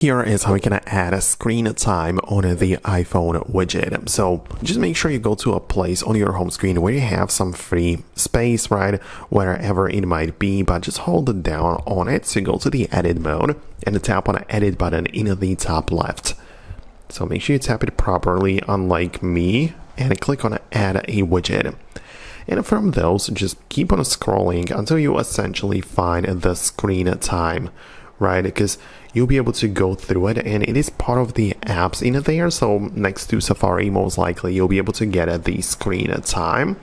Here is how we can add a screen time on the iPhone widget. So just make sure you go to a place on your home screen where you have some free space, right? Wherever it might be, but just hold it down on it. So you go to the edit mode and tap on the edit button in the top left. So make sure you tap it properly, unlike me, and click on add a widget. And from those, just keep on scrolling until you essentially find the screen time, right? Because you'll be able to go through it, and it is part of the apps in there. So next to Safari, most likely you'll be able to get the screen time.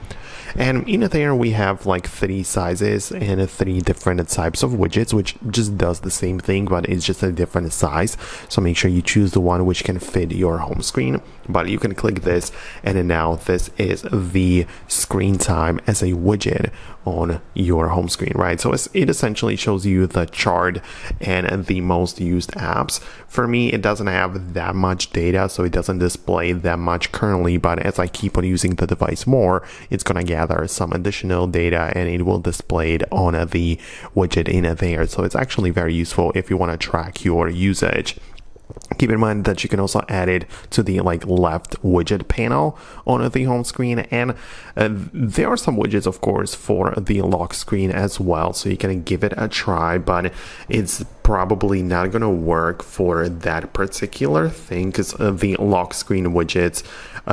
And in there we have like 3 sizes and 3 different types of widgets, which just does the same thing, but it's just a different size. So make sure you choose the one which can fit your home screen. But you can click this, and now this is the screen time as a widget on your home screen, right? So it essentially shows you the chart and the most used apps. For me, it doesn't have that much data, so it doesn't display that much currently, but as I keep on using the device more, it's gonna gather some additional data and it will display it on the widget in there. So it's actually very useful if you want to track your usage. Keep in mind that you can also add it to the left widget panel on the home screen, and there are some widgets, of course, for the lock screen as well, so you can give it a try, but it's probably not going to work for that particular thing because the lock screen widgets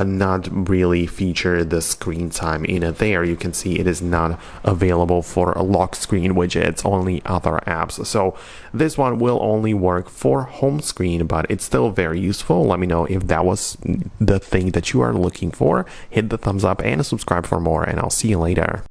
not really feature the screen time in there. You can see it is not available for lock screen widgets, only other apps. So this one will only work for home screen, but it's still very useful. Let me know if that was the thing that you are looking for. Hit the thumbs up and subscribe for more, and I'll see you later.